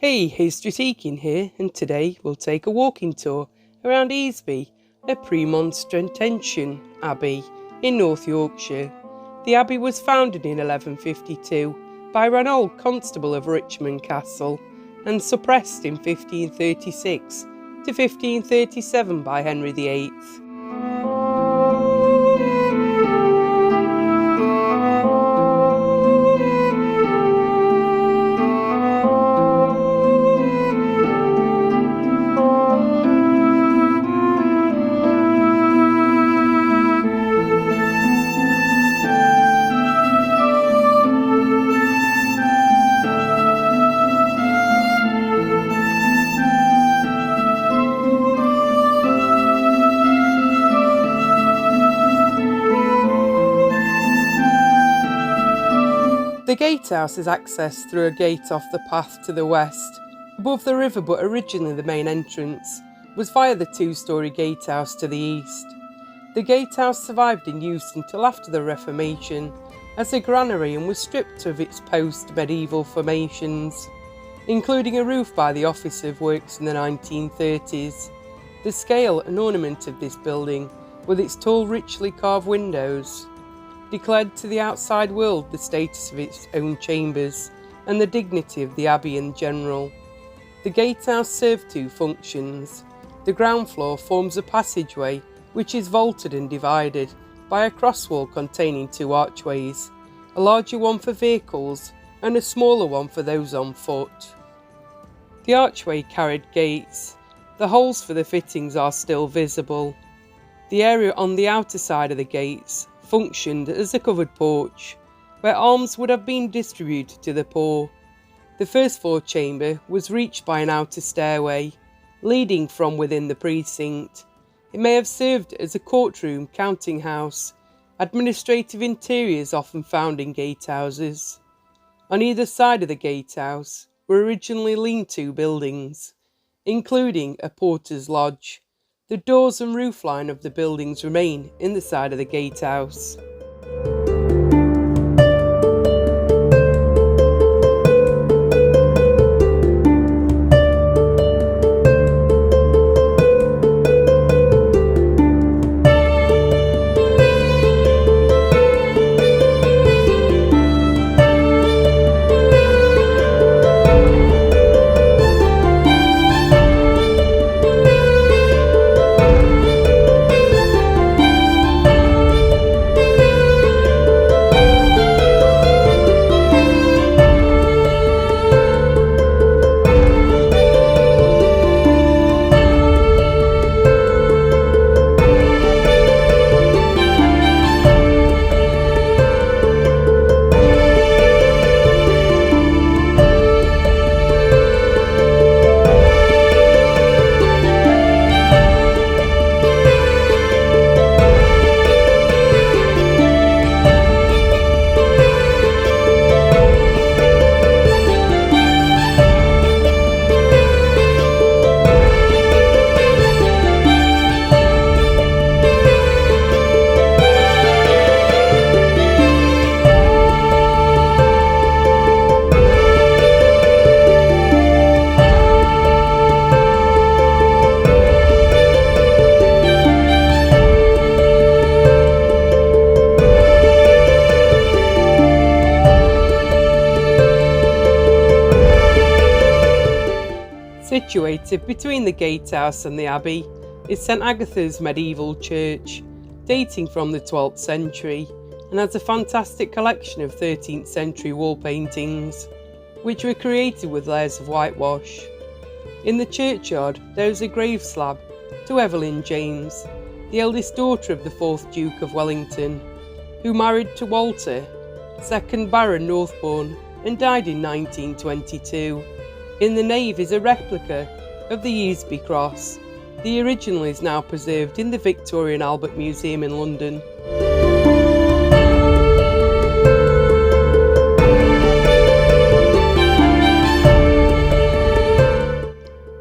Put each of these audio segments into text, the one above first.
Hey, Easby here, and today we'll take a walking tour around Easby, a Premonstratensian Abbey in North Yorkshire. The abbey was founded in 1152 by Roald, constable of Richmond Castle, and suppressed in 1536 to 1537 by Henry VIII. The gatehouse is accessed through a gate off the path to the west, above the river, but originally the main entrance was via the two-storey gatehouse to the east. The gatehouse survived in use until after the Reformation as a granary and was stripped of its post-medieval formations, including a roof by the Office of Works in the 1930s. The scale and ornament of this building, with its tall, richly carved windows, declared to the outside world the status of its own chambers and the dignity of the abbey in general. The gatehouse served two functions. The ground floor forms a passageway which is vaulted and divided by a crosswall containing two archways, a larger one for vehicles and a smaller one for those on foot. The archway carried gates. The holes for the fittings are still visible. The area on the outer side of the gates functioned as a covered porch, where alms would have been distributed to the poor. The first floor chamber was reached by an outer stairway, leading from within the precinct. It may have served as a courtroom, counting house, administrative interiors often found in gatehouses. On either side of the gatehouse were originally lean-to buildings, including a porter's lodge. The doors and roofline of the buildings remain in the side of the gatehouse. Situated between the gatehouse and the abbey is St Agatha's medieval church, dating from the 12th century, and has a fantastic collection of 13th century wall paintings, which were created with layers of whitewash. In the churchyard there is a grave slab to Evelyn James, the eldest daughter of the 4th Duke of Wellington, who married to Walter, 2nd Baron Northbourne, and died in 1922. In the nave is a replica of the Easby cross. The original is now preserved in the Victoria and Albert Museum in London.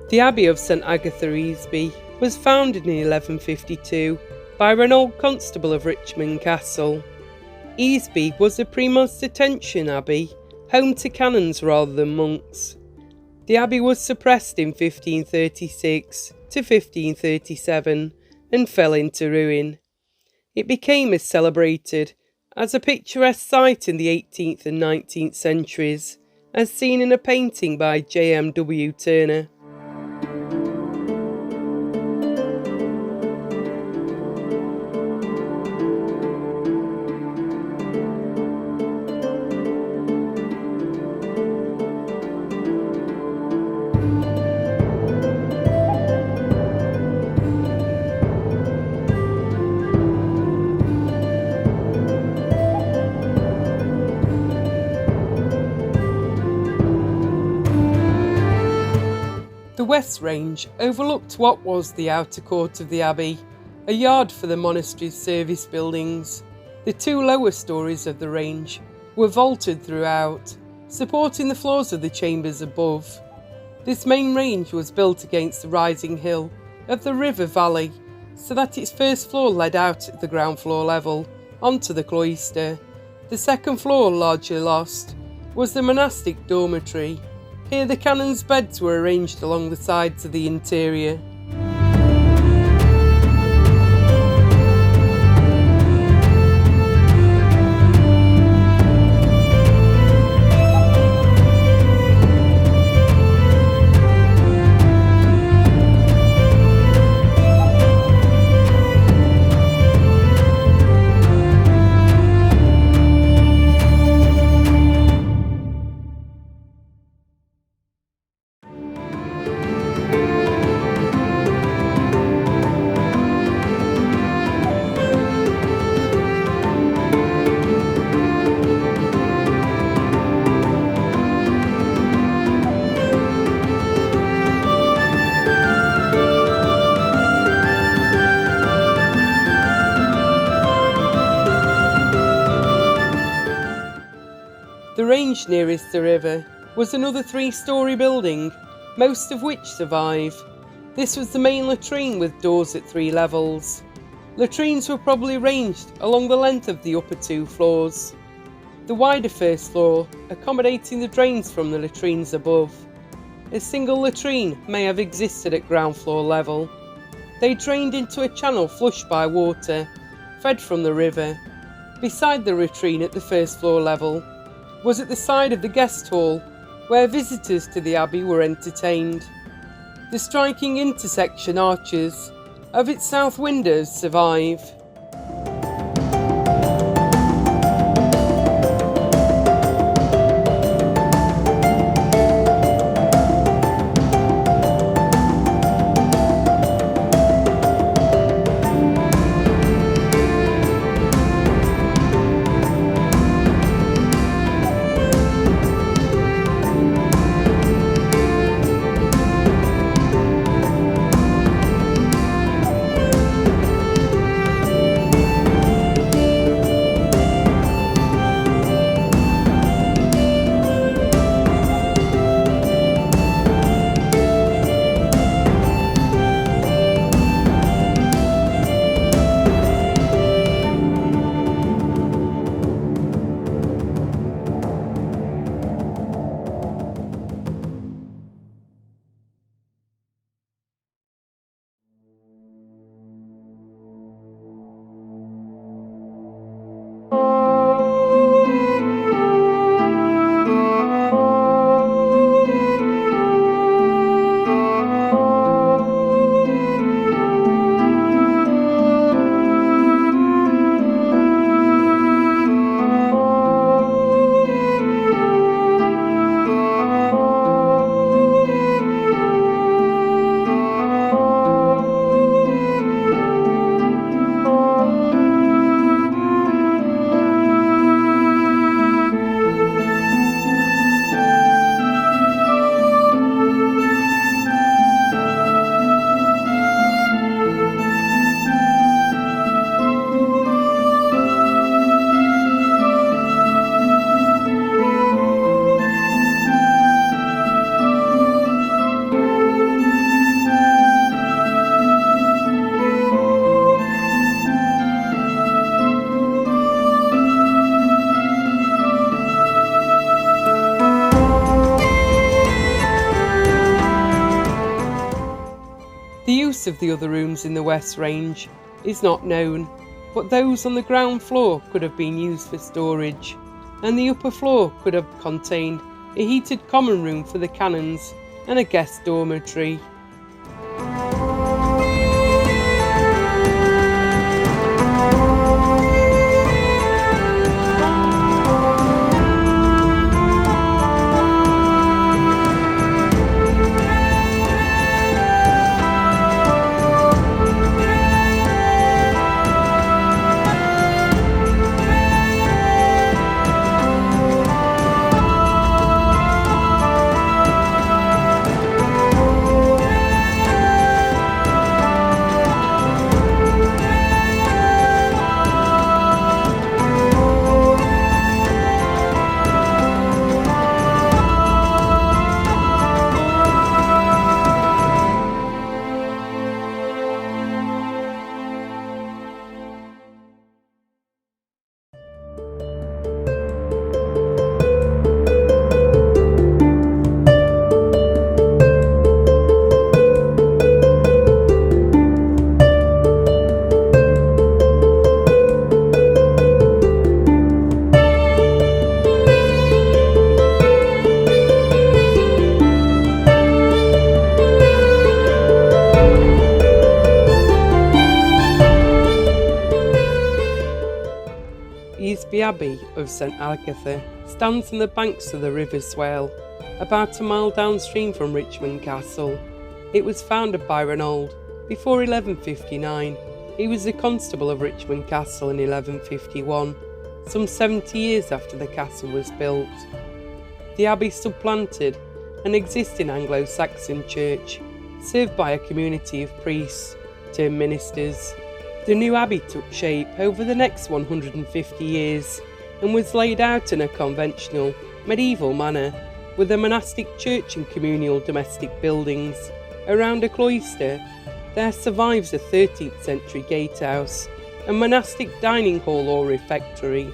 The Abbey of St Agatha Easby was founded in 1152 by Roald, constable of Richmond Castle. Easby was a Premonstratensian abbey, home to canons rather than monks. The abbey was suppressed in 1536 to 1537 and fell into ruin. It became as celebrated as a picturesque site in the 18th and 19th centuries, as seen in a painting by J.M.W. Turner. The West Range overlooked what was the outer court of the abbey, a yard for the monastery's service buildings. The two lower stories of the range were vaulted throughout, supporting the floors of the chambers above. This main range was built against the rising hill of the river valley, so that its first floor led out at the ground floor level onto the cloister. The second floor, largely lost, was the monastic dormitory. Here the canons' beds were arranged along the sides of the interior. The range nearest the river was another 3-storey building, most of which survive. This was the main latrine with doors at 3 levels. Latrines were probably ranged along the length of the upper 2 floors. The wider first floor accommodating the drains from the latrines above. A single latrine may have existed at ground floor level. They drained into a channel flushed by water, fed from the river. Beside the latrine at the first floor level was at the side of the guest hall, where visitors to the abbey were entertained. The striking intersection arches of its south windows survive. use of the other rooms in the West Range is not known, but those on the ground floor could have been used for storage, and the upper floor could have contained a heated common room for the canons and a guest dormitory. Easby Abbey of St Agatha stands on the banks of the River Swale, about a mile downstream from Richmond Castle. It was founded by Roald before 1159. He was the constable of Richmond Castle in 1151, some 70 years after the castle was built. The abbey supplanted an existing Anglo-Saxon church, served by a community of priests turned ministers. The new abbey took shape over the next 150 years and was laid out in a conventional, medieval manner, with a monastic church and communal domestic buildings. Around a cloister, there survives a 13th century gatehouse, a monastic dining hall or refectory.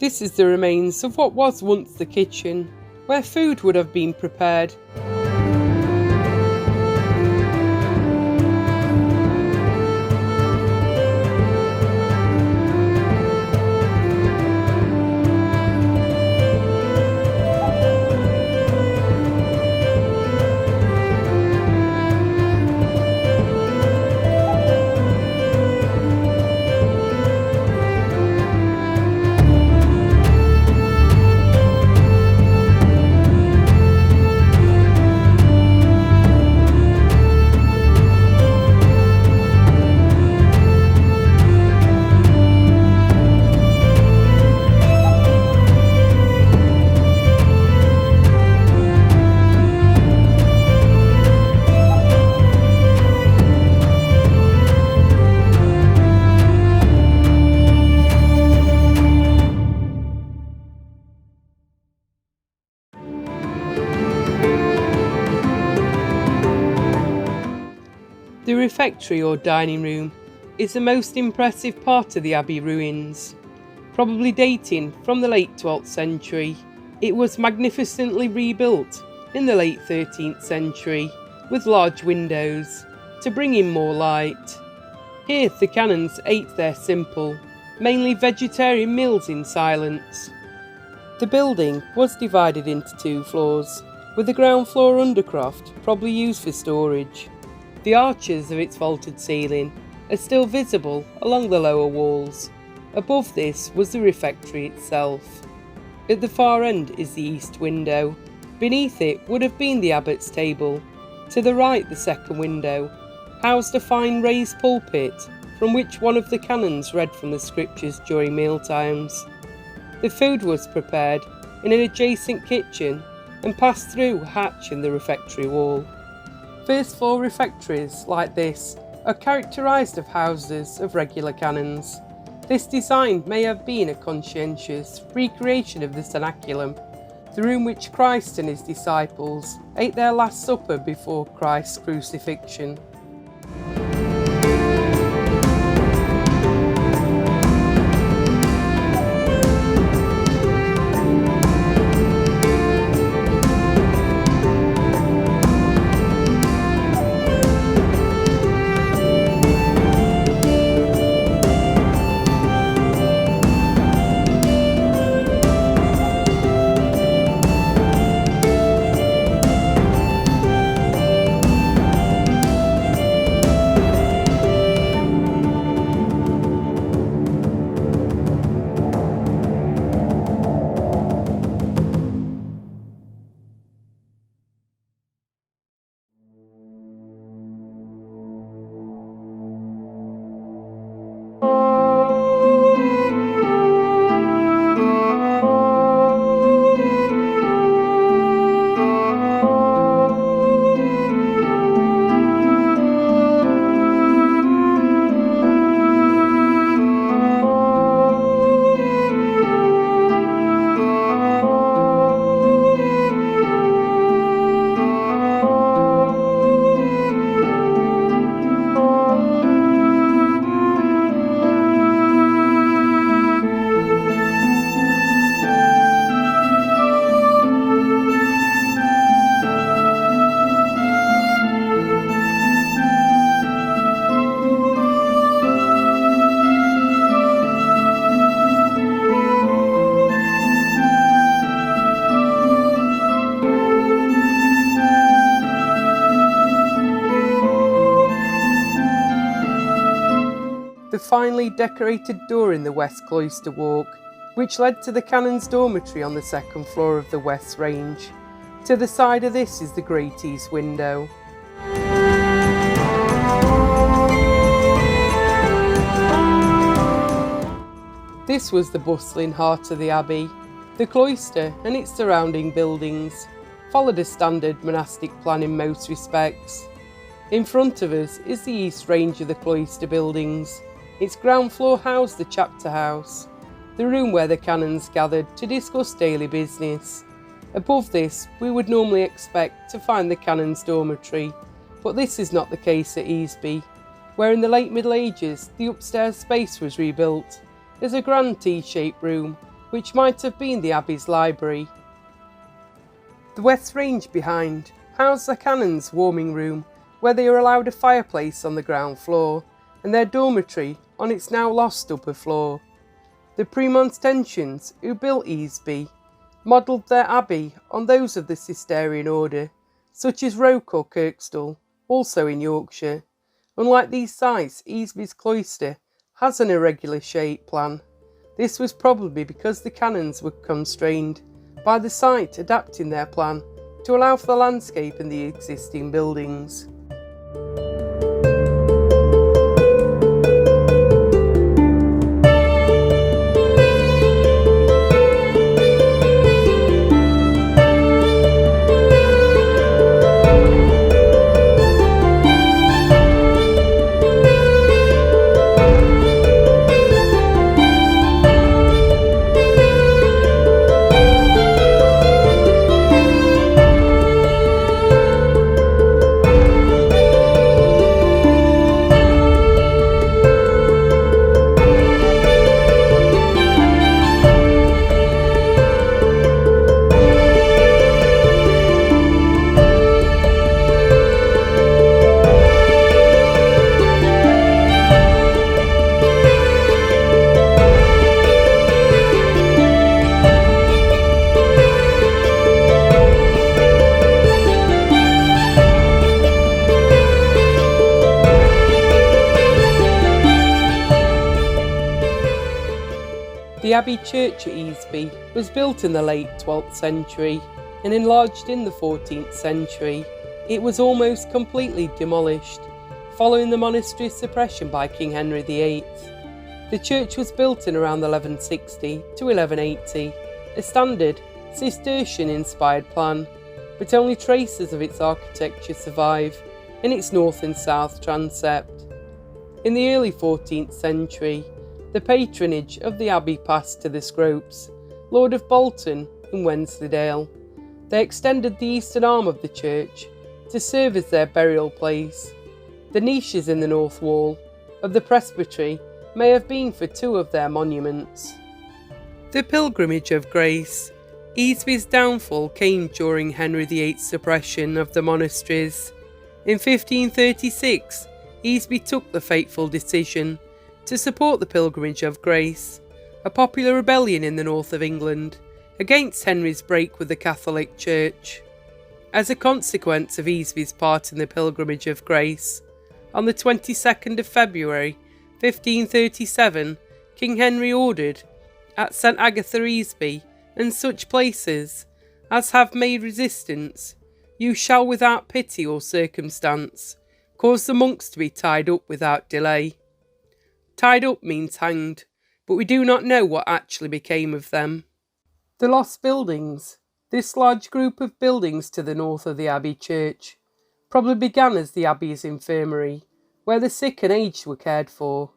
This is the remains of what was once the kitchen, where food would have been prepared. refectory or dining room is the most impressive part of the abbey ruins, probably dating from the late 12th century. It was magnificently rebuilt in the late 13th century with large windows to bring in more light. Here the canons ate their simple, mainly vegetarian meals in silence. The building was divided into 2 floors, with the ground floor undercroft probably used for storage. The arches of its vaulted ceiling are still visible along the lower walls. Above this was the refectory itself. At the far end is the east window. Beneath it would have been the abbot's table. To the right, the second window housed a fine raised pulpit from which one of the canons read from the scriptures during mealtimes. The food was prepared in an adjacent kitchen and passed through a hatch in the refectory wall. First floor refectories like this are characterised of houses of regular canons. This design may have been a conscientious recreation of the cenaculum, the room which Christ and his disciples ate their last supper before Christ's crucifixion. The finely decorated door in the west cloister walk, which led to the canon's dormitory on the second floor of the west range. To the side of this is the great east window. This was the bustling heart of the abbey. The cloister and its surrounding buildings followed a standard monastic plan in most respects. In front of us is the east range of the cloister buildings. Its ground floor housed the chapter house, the room where the canons gathered to discuss daily business. Above this, we would normally expect to find the canon's dormitory, but this is not the case at Easby, where in the late Middle Ages the upstairs space was rebuilt as a grand T-shaped room, which might have been the abbey's library. The west range behind housed the canon's warming room, where they were allowed a fireplace on the ground floor, and their dormitory on its now lost upper floor. The Premonstratensians who built Easby modelled their abbey on those of the Cistercian order, such as Roald or Kirkstall, also in Yorkshire. Unlike these sites, Easby's cloister has an irregular shape plan. This was probably because the canons were constrained by the site adapting their plan to allow for the landscape in the existing buildings. The Abbey Church at Easby was built in the late 12th century and enlarged in the 14th century. It was almost completely demolished, following the monastery's suppression by King Henry VIII. The church was built in around 1160 to 1180, a standard Cistercian-inspired plan, but only traces of its architecture survive in its north and south transept. In the early 14th century, the patronage of the abbey passed to the Scropes, Lord of Bolton and Wensleydale. They extended the eastern arm of the church to serve as their burial place. The niches in the north wall of the presbytery may have been for two of their monuments. The Pilgrimage of Grace. Easby's downfall came during Henry VIII's suppression of the monasteries. In 1536, Easby took the fateful decision to support the Pilgrimage of Grace, a popular rebellion in the north of England against Henry's break with the Catholic Church. As a consequence of Easby's part in the Pilgrimage of Grace, on the 22nd of February 1537, King Henry ordered, at St Agatha Easby and such places as have made resistance, you shall without pity or circumstance cause the monks to be tied up without delay. Tied up means hanged, but we do not know what actually became of them. The Lost Buildings. This large group of buildings to the north of the Abbey Church probably began as the Abbey's infirmary, where the sick and aged were cared for.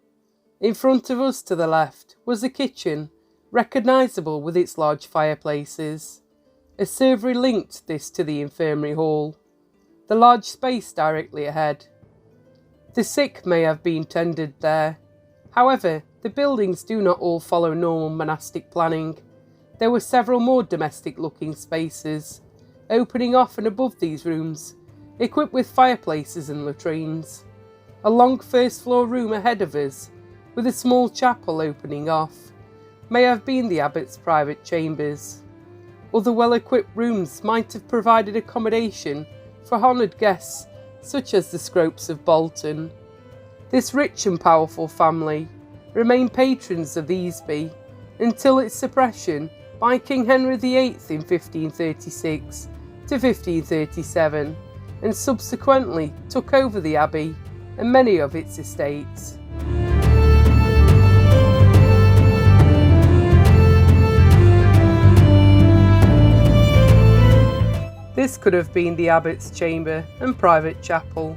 In front of us to the left was the kitchen, recognisable with its large fireplaces. A servery linked this to the infirmary hall, the large space directly ahead. The sick may have been tended there. However, the buildings do not all follow normal monastic planning. There were several more domestic-looking spaces, opening off and above these rooms, equipped with fireplaces and latrines. A long first-floor room ahead of us, with a small chapel opening off, may have been the abbot's private chambers. Other well-equipped rooms might have provided accommodation for honoured guests such as the Scropes of Bolton. This rich and powerful family remained patrons of Easby until its suppression by King Henry VIII in 1536 to 1537, and subsequently took over the abbey and many of its estates. This could have been the abbot's chamber and private chapel.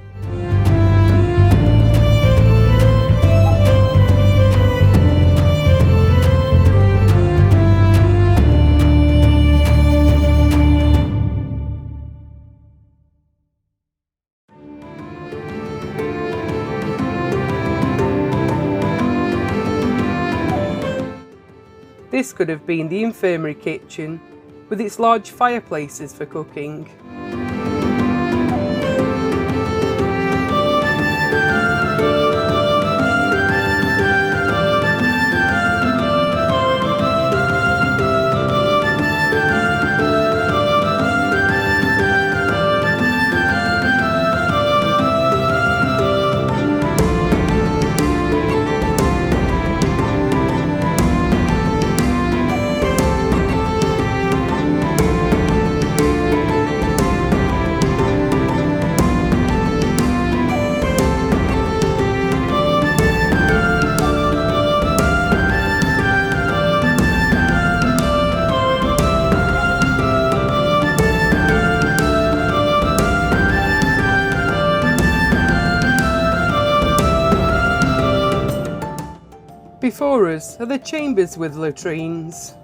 This could have been the infirmary kitchen, with its large fireplaces for cooking. Before us are the chambers with latrines.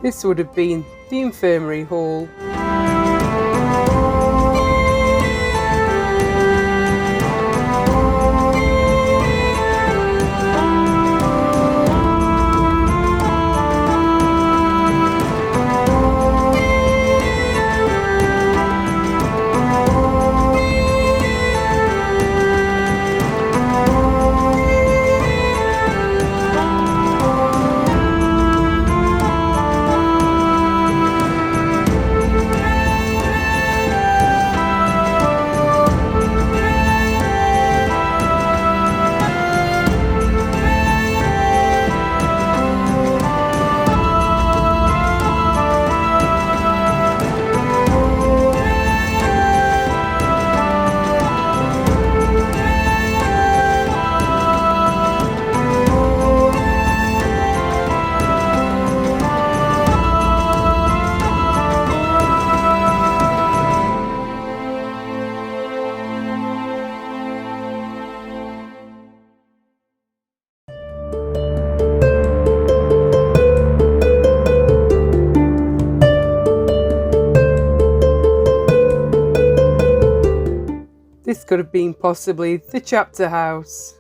This would have been the infirmary hall. This could have been possibly the chapter house.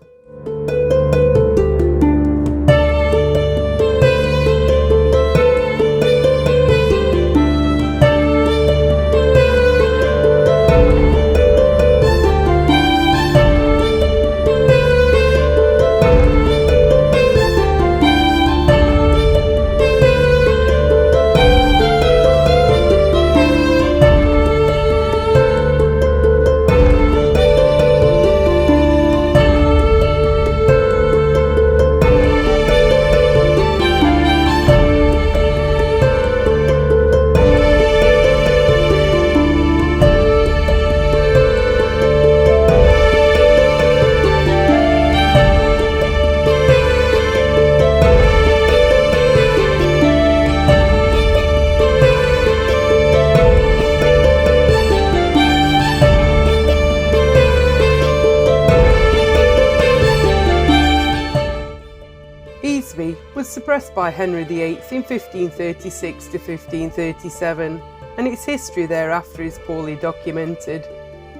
Easby was suppressed by Henry VIII in 1536 to 1537, and its history thereafter is poorly documented.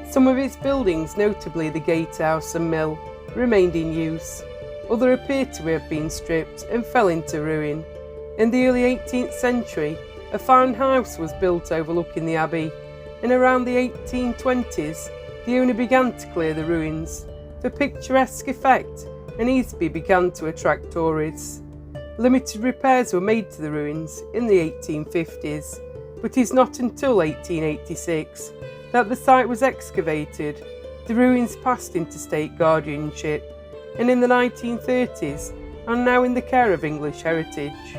Some of its buildings, notably the gatehouse and mill, remained in use. Others appear to have been stripped and fell into ruin. In the early 18th century, a fine house was built overlooking the abbey, and around the 1820s, the owner began to clear the ruins for picturesque effect, and Easby began to attract tourists. Limited repairs were made to the ruins in the 1850s, but it is not until 1886 that the site was excavated. The ruins passed into state guardianship, and in the 1930s are now in the care of English Heritage.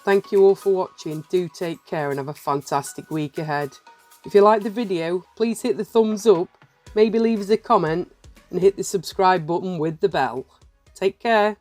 Thank you all for watching, do take care and have a fantastic week ahead. If you liked the video, please hit the thumbs up, maybe leave us a comment and hit the subscribe button with the bell. Take care.